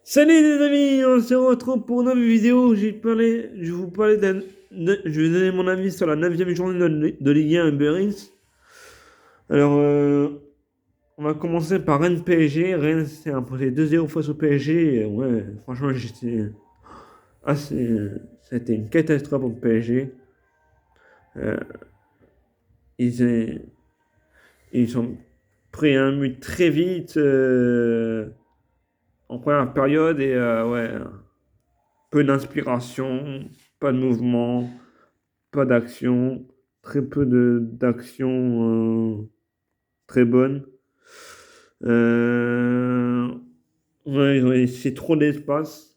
Salut les amis, on se retrouve pour une nouvelle vidéo. Je vais vous parler je vais donner mon avis sur la neuvième journée de Ligue 1 Uber Eats. Alors, on va commencer par Rennes PSG. Rennes s'est imposé 2-0 face au PSG. Et ouais, franchement, ça a été une catastrophe pour le PSG. Euh, ils, ont- ils ont pris un but très vite en première période et ouais, peu d'inspiration, pas de mouvement. Pas d'action, très peu d'action très bonne. Euh, ouais, ils ont laissé trop d'espace.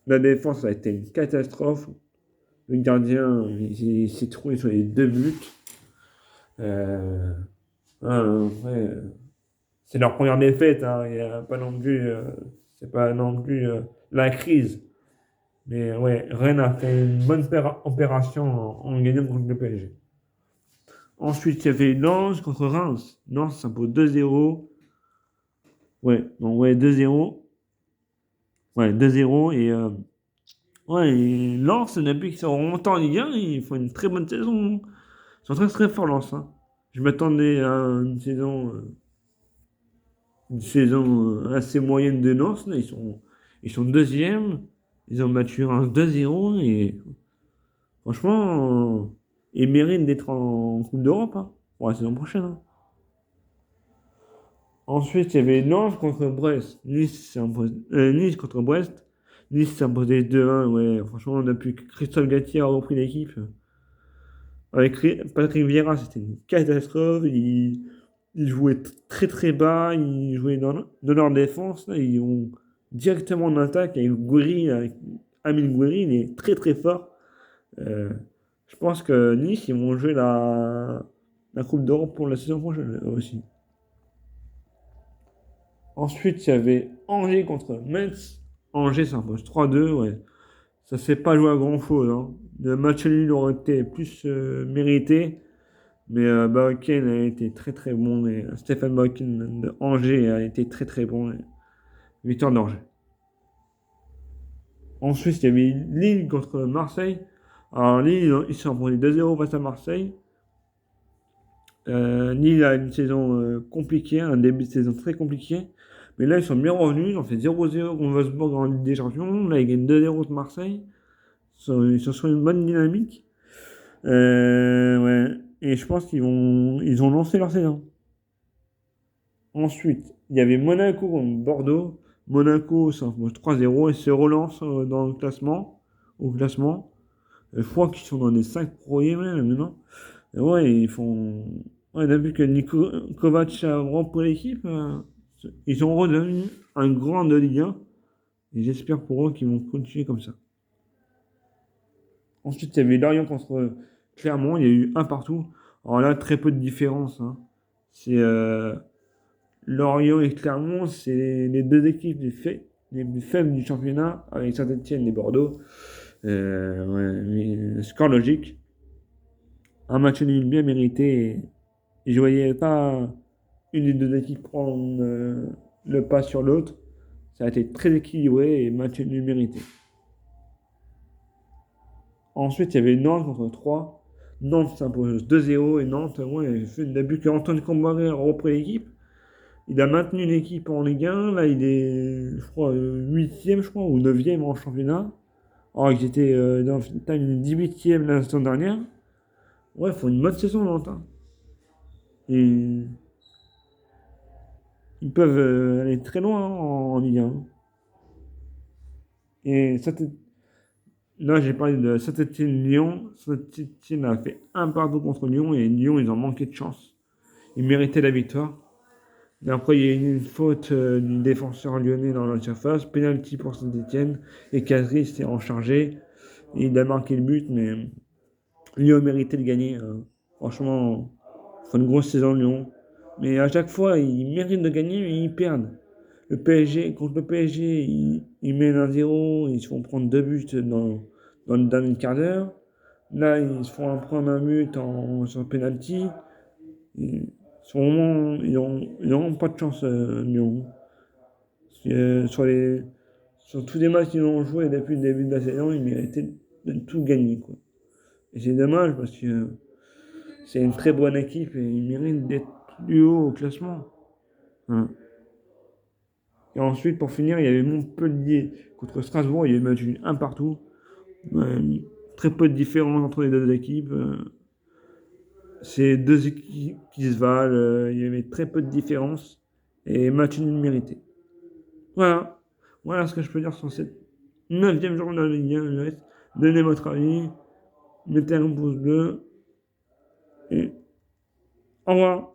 La défense a été une catastrophe. Le gardien, il s'est trouvé sur les deux buts. Euh, ouais, c'est leur première défaite, hein. Il y a pas non plus, c'est pas non plus la crise. Mais ouais, Rennes a fait une bonne opération en gagnant contre le PSG. Ensuite, il y avait Lens contre Reims. Lens s'impose 2-0. Ouais, donc ouais, 2-0. Ouais, 2-0. Ouais, et Lens, depuis qu'ils sont remontés en Ligue 1, ils font une très bonne saison. Ils sont très très forts, Lens, hein. Je m'attendais à une saison assez moyenne de Lens. Là, ils sont deuxièmes. Ils ont battu Reims 2-0. Et franchement, ils méritent d'être en Coupe d'Europe, hein, pour la saison prochaine, hein. Ensuite, il y avait Nantes contre Brest. Nice contre Brest. Nice s'est imposé 2-1. Ouais, franchement, depuis que Christophe Galtier a repris l'équipe, avec Patrick Vieira, c'était une catastrophe. Ils jouaient très très bas. Ils jouaient dans leur défense. Là, ils ont directement en attaque avec Gouiri, avec Amine Gouiri. Il est très très fort. Euh, je pense que Nice, ils vont jouer la Coupe d'Europe pour la saison prochaine aussi. Ensuite, il y avait Angers contre Metz. Angers s'impose 3-2. Ouais. Ça ne fait pas jouer à grand-chose, hein. Le match nul aurait été plus mérité. Mais Bakken a été très très bon. Et Stéphane Bakken de Angers a été très très bon. Et victoire d'Angers. Ensuite, il y avait Lille contre Marseille. Alors Lille, ils sont imposés 2-0 face à Marseille. Lille a une saison compliquée, un début de saison très compliqué. Mais là, ils sont bien revenus. Ils ont fait 0-0 contre Wolfsburg en Ligue des Champions. Là, ils gagnent 2-0 contre Marseille. Ils sont sur une bonne dynamique. Ouais. Et je pense ils ont lancé leur saison. Ensuite, il y avait Monaco contre Bordeaux. Monaco s'impose 3-0 et se relance dans le classement. Au classement. Je crois qu'ils sont dans les 5 premiers maintenant. Et ouais, ils font. Ouais, depuis que Niko Kovac a repris l'équipe, ils sont redevenus un grand de Ligue 1. Et j'espère pour eux qu'ils vont continuer comme ça. Ensuite, il y avait Lorient contre Clermont. Il y a eu un partout. Alors là, très peu de différence, hein. C'est Lorient et Clermont, c'est les deux équipes les plus faibles du championnat, avec Saint-Etienne et Bordeaux. Ouais, mais score logique. Un match nul bien mérité. Et je voyais pas une des deux équipes prendre le pas sur l'autre. Ça a été très équilibré et match nul mérité. Ensuite, il y avait Nantes contre 3. Nantes s'impose 2-0 et Nantes, ouais, depuis qu'Antoine Combaré a repris l'équipe, il a maintenu l'équipe en Ligue 1. Là, il est, je crois, 8e, je crois, ou 9e en championnat. Alors qu'ils étaient dans le 18e la saison dernière. Ouais, il faut une bonne saison, Nantes, hein. Et ils peuvent aller très loin, hein, en Ligue 1. Et là, j'ai parlé de Saint-Etienne-Lyon. Saint-Etienne a fait un partout contre Lyon et Lyon, ils ont manqué de chance. Ils méritaient la victoire. Et après, il y a eu une faute du défenseur lyonnais dans la surface, penalty pour Saint-Etienne et Cazerie s'est en chargé. Il a marqué le but, mais Lyon méritait de gagner, hein. Franchement, c'est une grosse saison Lyon. Mais à chaque fois, ils méritent de gagner, mais ils perdent. Contre le PSG, ils mènent 1-0, ils se font prendre deux buts dans le dernier quart d'heure. Là, ils se font prendre un but sur penalty. Ils ont vraiment pas de chance, Lyon. Sur tous les matchs qu'ils ont joué depuis le début de la saison, ils méritaient de tout gagner, quoi. Et c'est dommage parce que c'est une très bonne équipe et ils méritent d'être plus haut au classement. Voilà. Et ensuite, pour finir, il y avait Montpellier contre Strasbourg. Il y a eu match un partout. Très peu de différence entre les deux équipes. C'est deux équipes qui se valent. Il y avait très peu de différence. Et match nul mérité. Voilà. Voilà ce que je peux dire sur cette neuvième journée de la Ligue 1. Donnez votre avis. Mettez un pouce bleu. Et au revoir.